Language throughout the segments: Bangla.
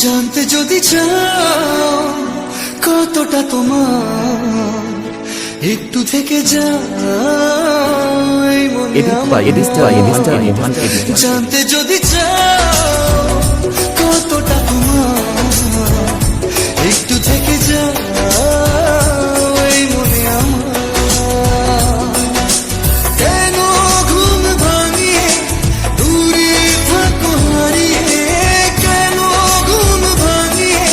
জানতে যদি চাও কতটা তোমার, একটু থেকে যাই মনে আমার। জানতে যদি চাও কতটা তোমার, একটু থেকে যাই মনে আমার। কেন ঘুম ভাঙিয়ে দূরে থাকো হারিয়ে, কেন ঘুম ভাঙিয়ে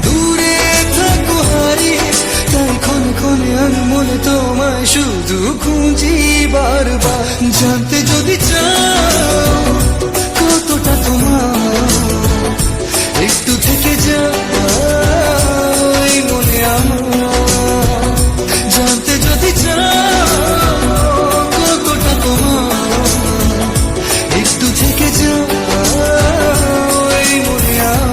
দূরে থাকো হারিয়ে, তাই ক্ষণে ক্ষণে আমি মনে তোমায় শুধু খুঁজি বারবার। জানতে যদি চাও কতটা তোমার, একটু থেকে যাই মনে আমার। জানতে যদি চাও কতটা তোমার, একটু থেকে যাই মনে আমার।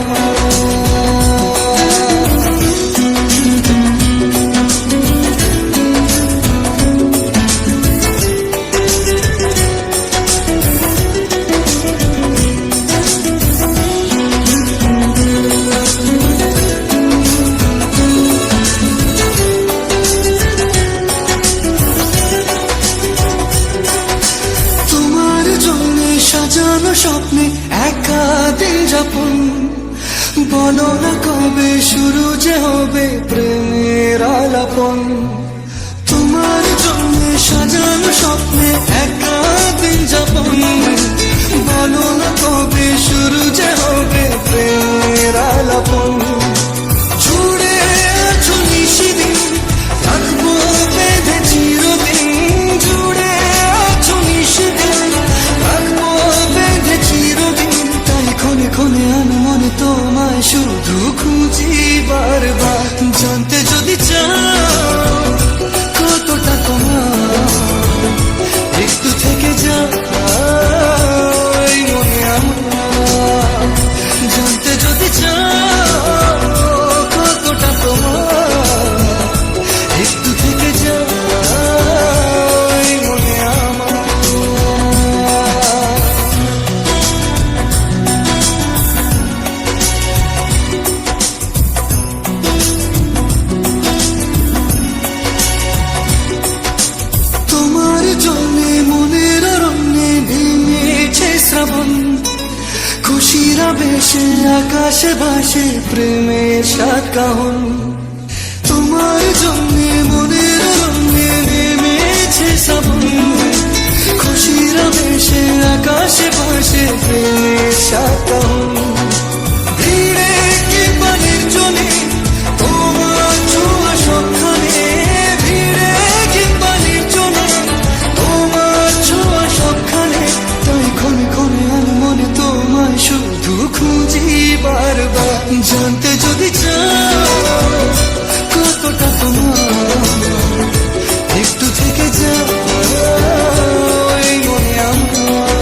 সাজানো স্বপ্নে একা দিন যাপন, বলো না কবে শুরু যে হবে প্রেমের আলাপন। তোমার জন্য সাজানো স্বপ্নে একা দিন যাপন, বলো না কবে শুরু যে হবে প্রেমের আলাপন। জুড়ে আছো নিশিদিন, থাকবো বেঁধে চিরদিন। জুড়ে আছো নিশিদিন, থাকবো বেঁধে চিরদিন। তাই ক্ষণে ক্ষণে আমি মনে তোমায় শুধু খুঁজি বারবার। জানতে যদি চাও কতটা তোমার, একটু থেকে যাই মনে আমার। জানতে যদি চাও কতটা তোমার, একটু থেকে যাই মনে আমার। তোমার জন্যে মনের অরণ্যে ভেঙেছে শ্রাবণ, খুশির আবেশে আকাশে ভাসে প্রেমের সাত কাহন। তোমার জন্যে মনের অরণ্যে নেমেছে শ্রাবণ, খুশির আবেশে আকাশে ভাসে প্রেমের সাত কাহন। ভিড়ে কিংবা নির্জনে তোমার ছোঁয়া সবখানে, ভিড়ে কিংবা নির্জনে তোমার ছোঁয়া সবখানে। তাই ক্ষণে ক্ষণে আমি মনে তোমায় শুধু খুঁজি বারবার। জানতে যদি চাও কতটা তোমার, একটু থেকে যাই মনে আমার।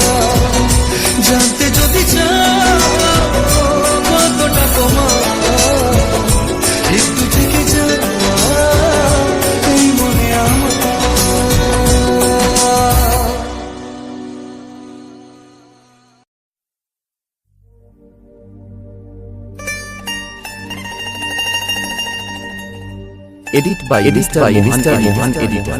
জানতে যদি চাও কতটা তোমার, একটু থেকে যাই মনে আমার। Edit by Mohan Editor.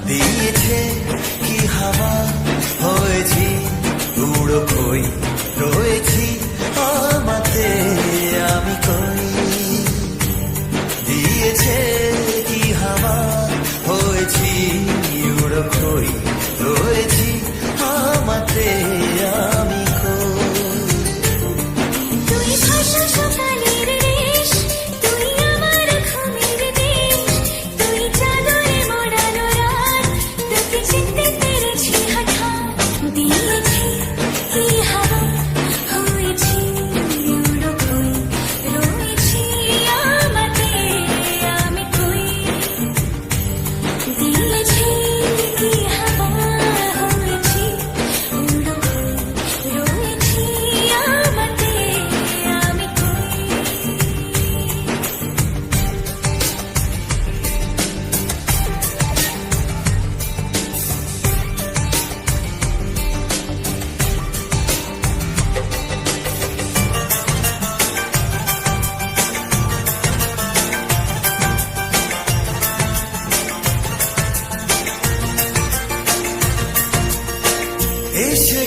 দিয়েছে কি হাওয়া হয়েছি উড়ো খই রয়েছি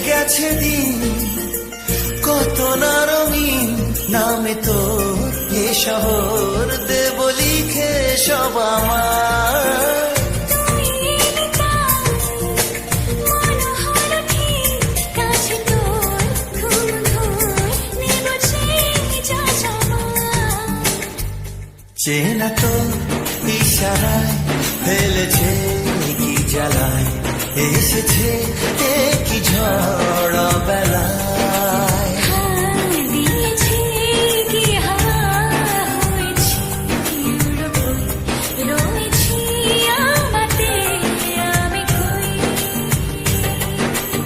গেছে দিন কত না রঙিন নামে তোর এ শহর দেব লিখে সব আমার চেনা তো ইশারায় ফেলেছে কি জ্বালায় এসেছে কি ঝড় বেলায়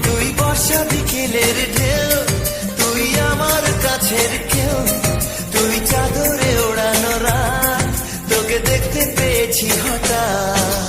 তুই বর্ষা বিকেলের ঢেউ তুই আমার কাছের কেউ তুই চাদরে ওড়ানো রাত তোকে দেখতে পেয়েছি হঠাৎ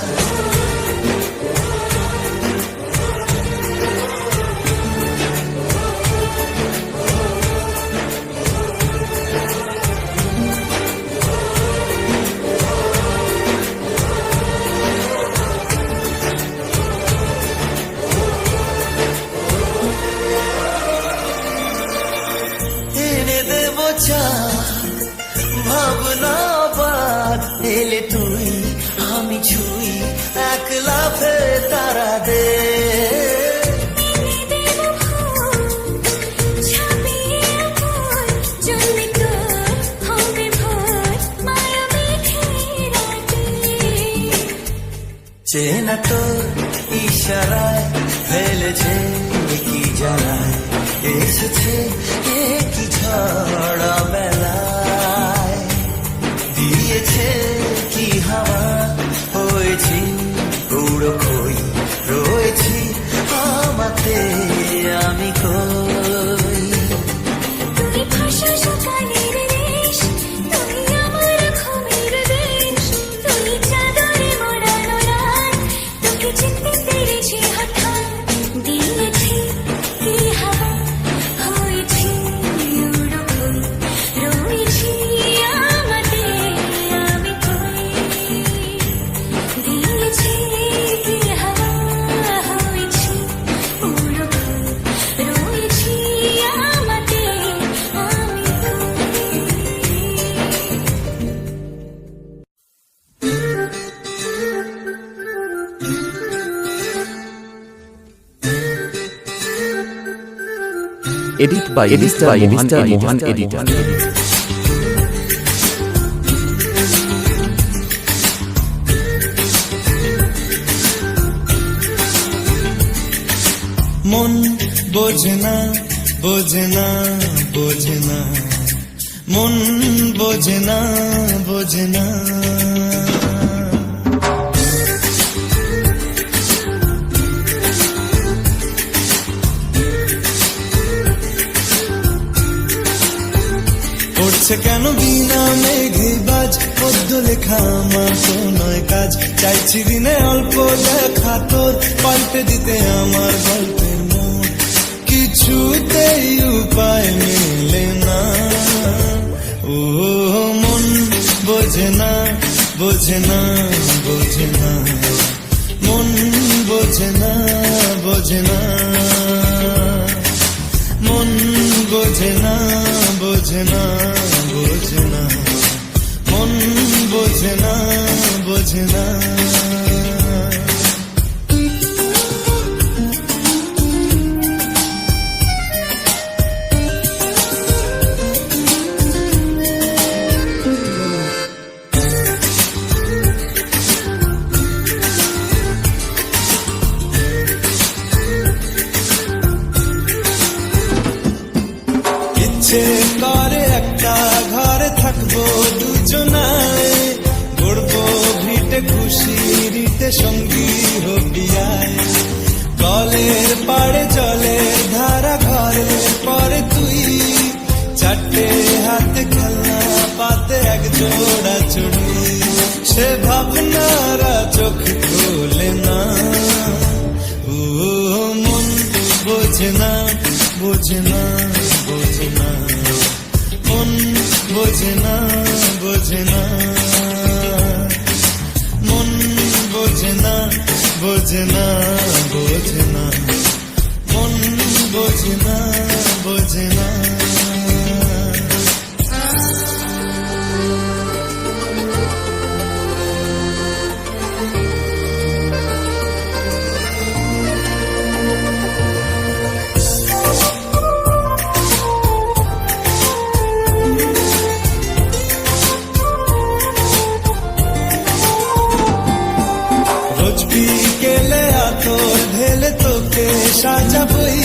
এনে দেব চা ভাবনা বাদ এলে তুই আমি ছুই এক লাফে তারা দে চেনা তোর ইশারায় ফেলেছে কি জ্বালায় এসেছে কি ঝড় বেলায় দিয়েছে কি হাওয়া হয়েছি উড়ো খই রয়েছি আমাতে আমি কই তুই ভাষা সকালের রেশ তুই আমার ঘুমের দেশ তুই চাদরে মোড়ানো রাত তোকে চিনতে পেরেছি হঠাৎ দিয়েছি কি হাওয়া হয়েছি উড়ো খই রয়েছি আমাতে আমি কই দিয়েছি কি হাওয়া হয়েছি উড়ো খই রয়েছি আমাতে আমি Edit by Mohan Editor. মন বোঝে না বোঝে না বোঝে না মন বোঝে না বোঝে না পড়ছে কেন বিনা মেঘে বাজ পদ্য লেখা আমার তো নয় কাজ চাইছি দিনে অল্প দেখা তোর পাল্টে দিতে আমার গল্পের মন কিছুতেই উপায় মেলে না ও মন বোঝে না বোঝে না বোঝে না মন বোঝে না বোঝে না মন বোঝে না বোঝে না বোঝে না মন বোঝে না বোঝে না ইচ্ছে করে একটা ঘরে থাকবো দুজনায় গড়বো ভিটে খুশিতে সঙ্গী হবিয়ায় কলের পাড়ে জলের ধারা ঘরের পরে তুই চারটে হাতে খেলনা পাতে এক জোড়া চুড়ি সে ভাবনারা চোখ খোলে না ও মন বোঝে না বোঝে না বোঝে না মন বোঝে না বোঝে না মন বোঝে না বোঝে না বোঝে না মন বোঝে না বোঝে না। রোজ বিকেলে আতর ঢেলে তোকে সাজাবই,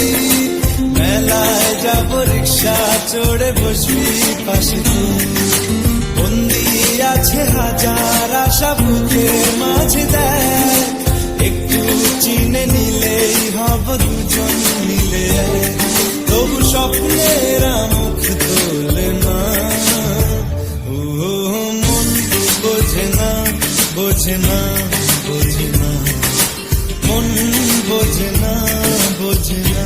মেলায় যাব রিক্সা চড়ে বসবি পাশে তুই। বন্দি আছে হাজার আশা বুকের মাঝে দেয়, একটু চিনে নিলেই হব দুজন মিলে এক। তবু স্বপ্নের মুখ তোলে না, ও মন বোঝে না বোঝে না বোঝে না, মন বোঝে না বোঝে না।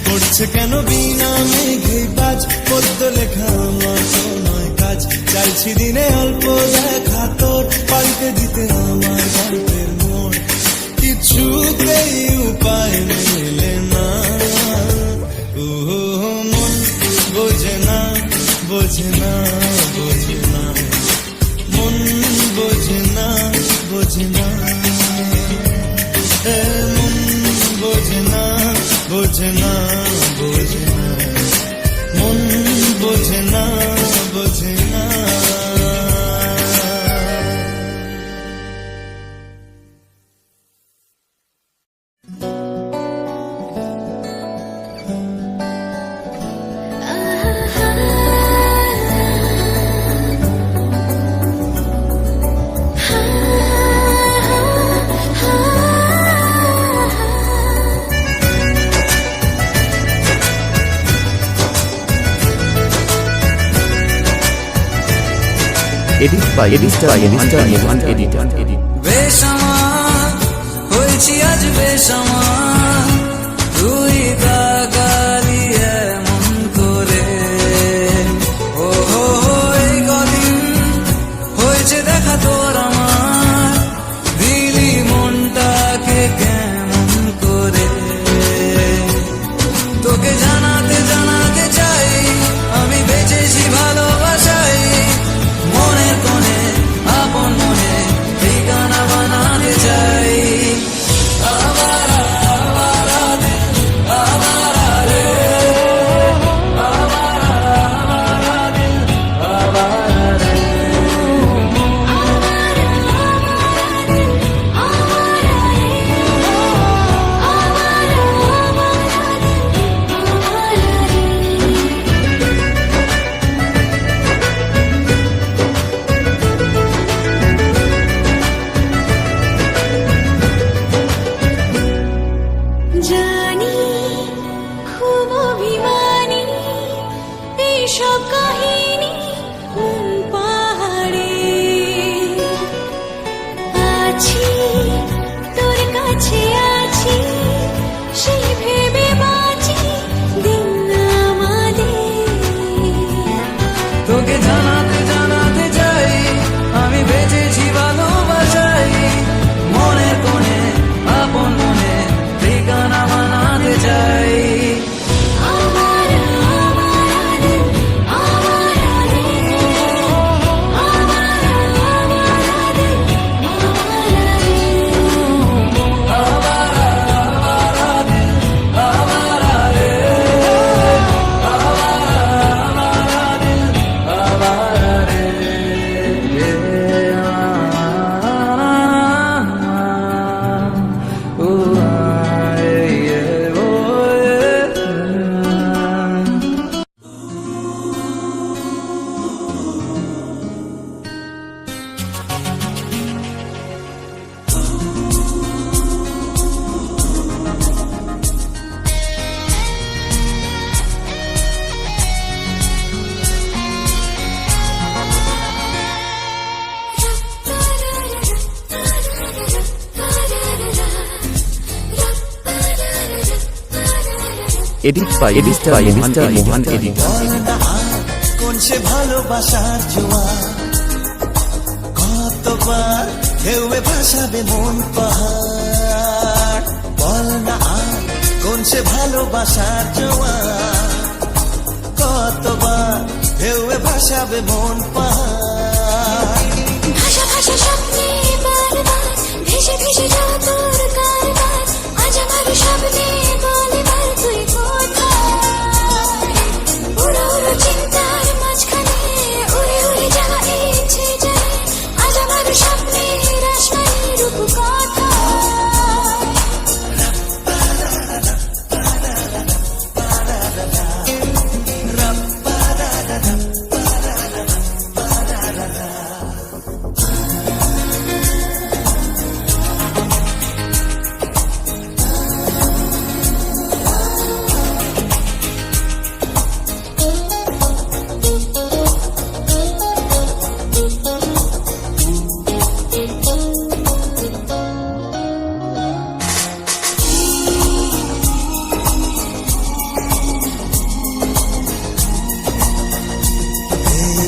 পড়ছে কেন বিনা মেঘে বাজ, পদ্য লেখা আমার তো নয় কাজ। চাইছি দিনে অল্প দেখা তোর, পাল্টে দিতে আমার গল্পের মোড়। কিছুতেই উপায় মেলে না, ও মন বোঝে না বোঝে না বোঝে না, মন বোঝে না বোঝে না, মন বোঝে না বোঝে না বোঝে না, মন বোঝে না বোঝে না। Edit by Mohan editor. বেসামাল হয়েছি আজ বেসামাল, তুই তাকালি এমন করে। ও হো এই কদিন হয়েছে দেখা তোর আমার, দিলি মনটাকে কেমন করে। তোকে জানাতে জানাতে চাই আমি বেঁচেছি ভালোবাসাই, মনের কোণে আপন মনে ঠিকানা বানাতে চাই। আবারা আবারা দিল আবারা রে, আবারা আবারা দিল আবারা রে। জানি খুব অভিমানী, এইসব কাহিনী কোন পাহাড়ে। আছি তোর কাছে আছি, সেই ভেবে বাঁচি দিন আমাদের। তোকে জানাতে জানাতে চাই আমি বেঁচেছি ভালোবাসাই, মনের কোণে আপন মনে ঠিকানা বানাতে চাই। Edit by Mohan editor. কোন সে ভালোবাসার জোয়ার, কতবার ঢেউয়ে ভাসাবে মন পাহাড়। বল না আর কোন সে ভালোবাসার জোয়ার, কতবার ঢেউয়ে ভাসাবে মন পাহাড়। ভাষা ভাষা স্বপ্নে বারবার ভেসে ভেসে যাও তোর কারবার, আজ আমার স্বপ্নে বলে বার তুই কোথায়। উড়ো উড়ো চিন্তার মাঝখানে উড়ে উড়ে যাওয়া ইচ্ছে জানে, আজ আমার স্বপ্নে রাজমানি রূপ কোথায়।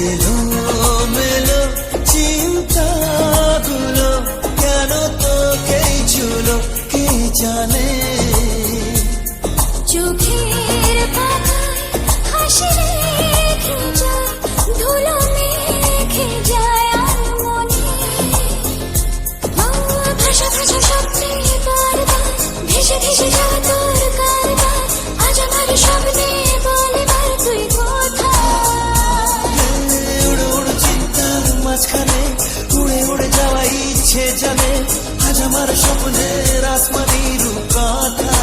এলো মেলো চিন্তাগুলো কেন তোকেই ছুলো কে জানে। চোখের পাতায় হাসি রেখে যায়, ধুলো মেখে যায় আনমনে। ভাষা ভাষা স্বপ্নে বারবার ভেসে ভেসে যাওয়া তোর কারবার, আজ আমার স্বপ্নে বলে বার তুই কোথায়। উড়ো উড়ো চিন্তার মাঝখানে উড়ে উড়ে যাওয়া ইচ্ছে জানে, আজ আমার স্বপ্নের আসমানি রূপ কথায়।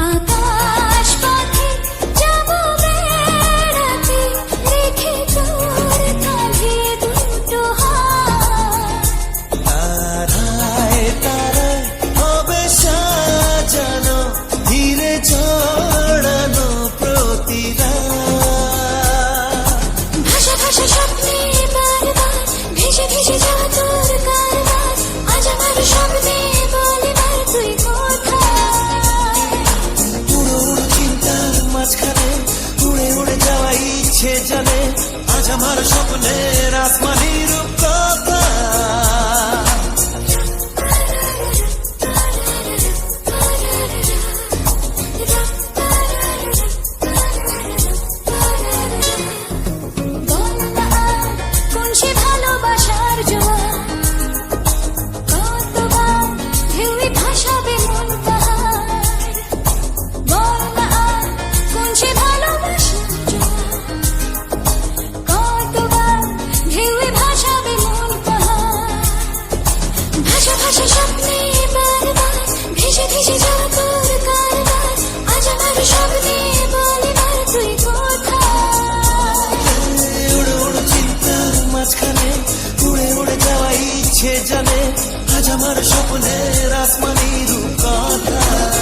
আকাশ পথে যাব বেড়াতে, রেখে তোর কাঁধে দুটো হাত। তারায় তারায় হবে সাজানো ধীরে ছড়ানো প্রতিরাত। ভাষা ভাষা স্বপ্নে বারবার ভেসে ভেসে যাওয়া তোর কারবার, আজ আমার স্বপ্নে বলে বার তুই কোথায়। উড়ো উড়ো চিন্তার মাঝখানে উড়ে উড়ে যাওয়া ইচ্ছে জানে, আজ আমার স্বপ্নের আসমানি রূপ কথা। বল না কোন সে ভালোবাসার জোয়ার, কতবার ঢেউয়ে ভাসাবে মন পাহাড়। বল না কোন সে ভালোবাসার জোয়ার, কতবার ঢেউয়ে ভাসাবে মন পাহাড়। ভাষা ভাষা স্বপ্নে বারবার ভেসে ভেসে যাওয়া তোর কারবার, আজ আমার স্বপ্নে বলে বার তুই কোথায়। উড়ো উড়ো চিন্তার মাঝখানে উড়ে উড়ে যাওয়া ইচ্ছে জানে, আজ আমার স্বপ্নের আসমানি রূপ কথায়।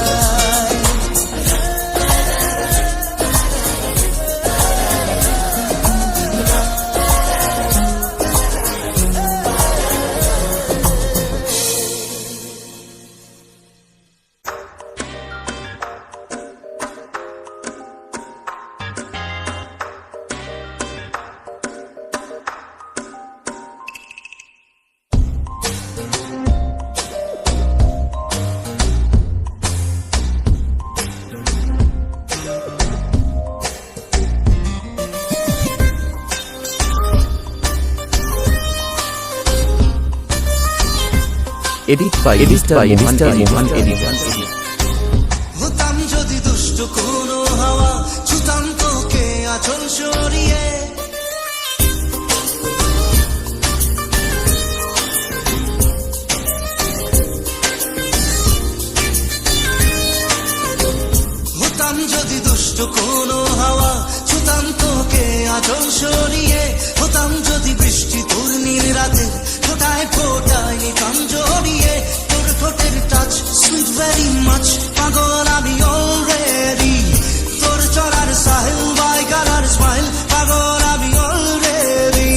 Edit by Mohan editor. হতাম যদি দুষ্ট কোনো হাওয়া, ছুতাম তোকে আঁচল সরিয়ে। হতাম যদি দুষ্ট কোনো হাওয়া, দিতাম তোকে আঁচল সরিয়ে, হতাম যদি বৃষ্টি তোর নীল রাতে, ফোটায় ফোটায় নিতাম জড়িয়ে, তোর ঠোঁটের টাচ সুইট ভেরি মাচ, পাগল আমি অলরেডি, তোর চলার সাহেল বাই কালার স্মাইল, পাগল আমি অলরেডি।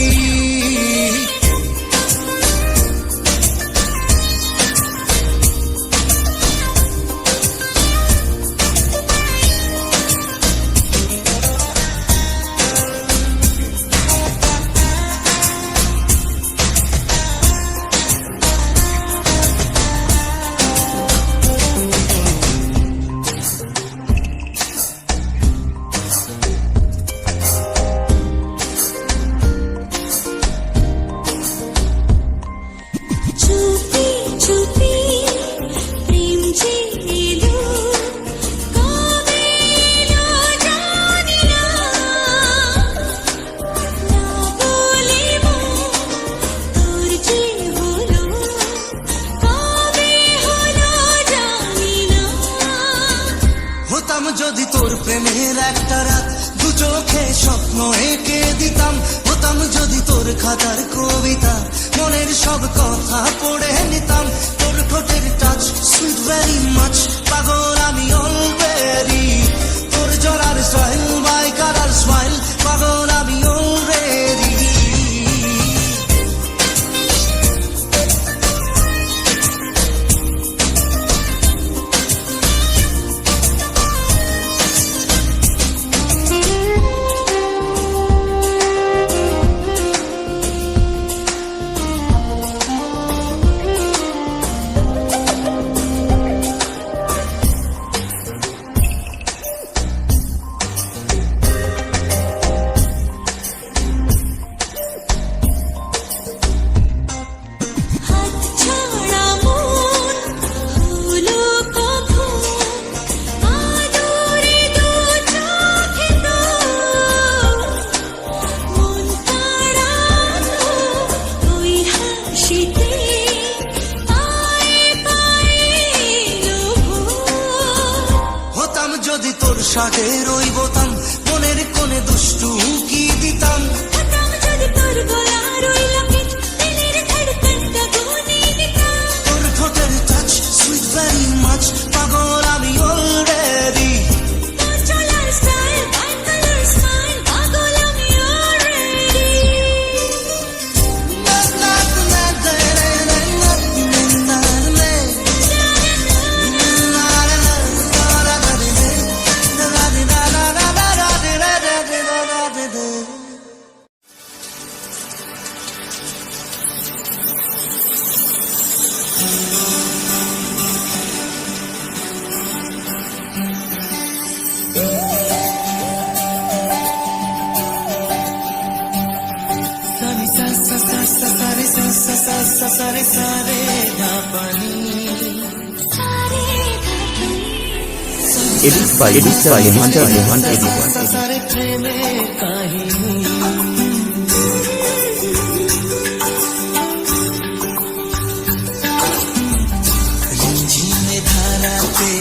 চুপি চুপি প্রেম যে এলো, কবে এলো জানি না, না বলে তোর যে হলো, কবে হলো জানি না। হতাম যদি তোর প্রেমের একটা রাত, দু চোখে স্বপ্ন এঁকে দিতাম, হতাম যদি তোর খাতার কবিতা, মনের সব কথা পড়ে নিতাম, তোর ঠোঁটের টাচ সুইট ভেরি মাচ, পাগল আমি অলরেডি, তোর জলার স্টাইল বাই কালার স্মাইল, পাগল আমি অলরেডি। হাত ছাড়া মন হলো কখন, আদরে দু চোখে তো মন তাড়ানো, ওই হাসিতে পায়ে পায়ে লোভ। হতাম যদি তোর শাকের ওই বোতাম, মনের কোণে দুষ্টু কি দিতাম, হতাম যদি তোর গলার ওই লকেট, দিলের ধড়কনটা গুনে দিতাম, তোর ঠোঁটের টাচ সুইট ভেরি মাচ, পাগল আমি অলরেডি, তোর চলার স্টাইল বাই কালার স্মাইল, পাগল আমি অলরেডি। সারে সারে ধাপানি, Edit by Mohan Editor. সারে প্রেমে কাহিনী, রিমঝিমে ধারাতে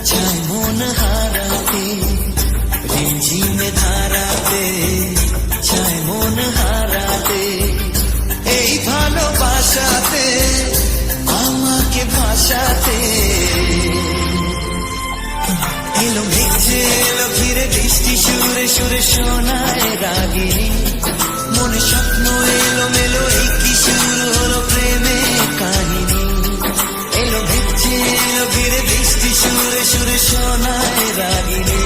ছায় মন হারাতে, রিমঝিমে ধারাতে ছায় মন হারাতে, এই ভালোবাসাতে আমাকে ভাসাতে, এলো মেঘে এলো ঘিরে বৃষ্টি সুরে সুরে শোনায় রাগিনী, মনে স্বপ্ন এলো মেলো এই কি শুরু হলো প্রেমে কাহিনী, এলো মেঘে এলো ঘিরে বৃষ্টি সুরে সুরে শোনায় রাগিনী,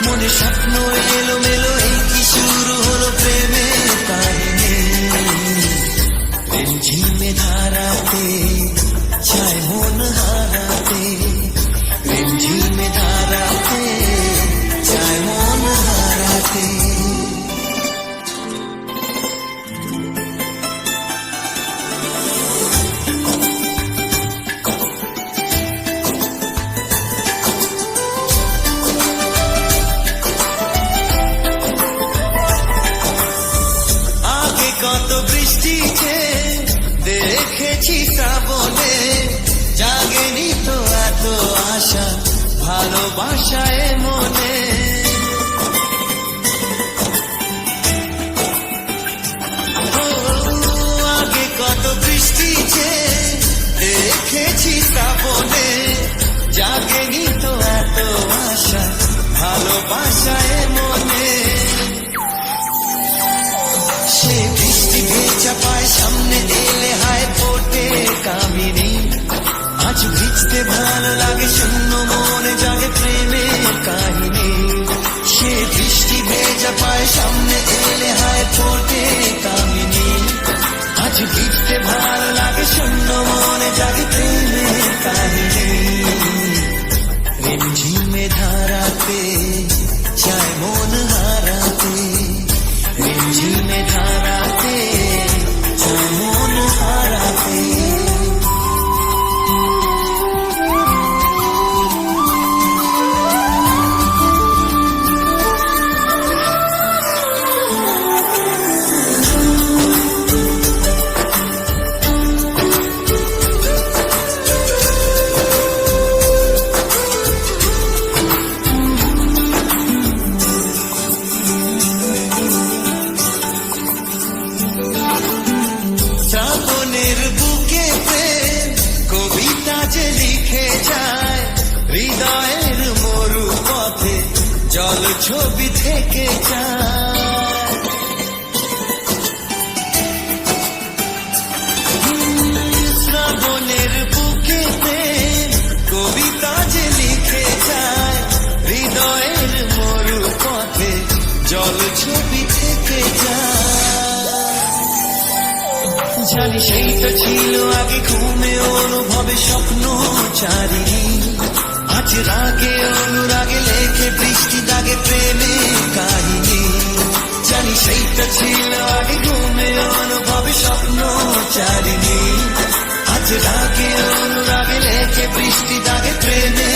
মনে স্বপ্ন এলো মেলো এই কি শুরু হলো প্রেমে কাহিনী, রিমঝিমে ধারাতে ছায় মন হারাতে, রিমঝিমে ধারাতে ছায় মন হারাতে। ভালোবাসায় মনে গোপনে জাগেনি তো এত আশা ভালোবাসায় মনে। সে বৃষ্টি ভেজা পায় সামনে এলে হায় ফোটে কামিনী। আজ ভিজতে ভালো লাগে শূন্য মনে জাগে প্রেমের কাহিনী। সে বৃষ্টি ভেজা পায় সামনে এলে হায় ফোটে কামিনী। আজ ভিজতে ভালো লাগে শূন্য মনে জাগে প্রেমের কাহিনী। রিমঝিমে ধারাতে চায় মন হারাতে, রিমঝিমে ধারাতে চায় মন হারাতে। শ্রাবণের বুকে প্রেম কবিতা যে লিখে যায়, হৃদয়ের মরু পথে জল ছবি থেকে যায়। শ্রাবণের বুকে প্রেম কবিতা যে লিখে যায়, হৃদয়ের মরু পথে জল ছবি থেকে যায়। জানি সেই তো ছিল আগে ঘুমে অনুভবে স্বপ্ন চারিণী। আজ রাগে অনুরাগে লেখে বৃষ্টি দাগে প্রেমে কাহিনী। জানি সেই তো ছিল আগে ঘুমে অনুভবে স্বপ্ন চারিণী। আজ রাগে অনুরাগে লেখে বৃষ্টি দাগে প্রেমে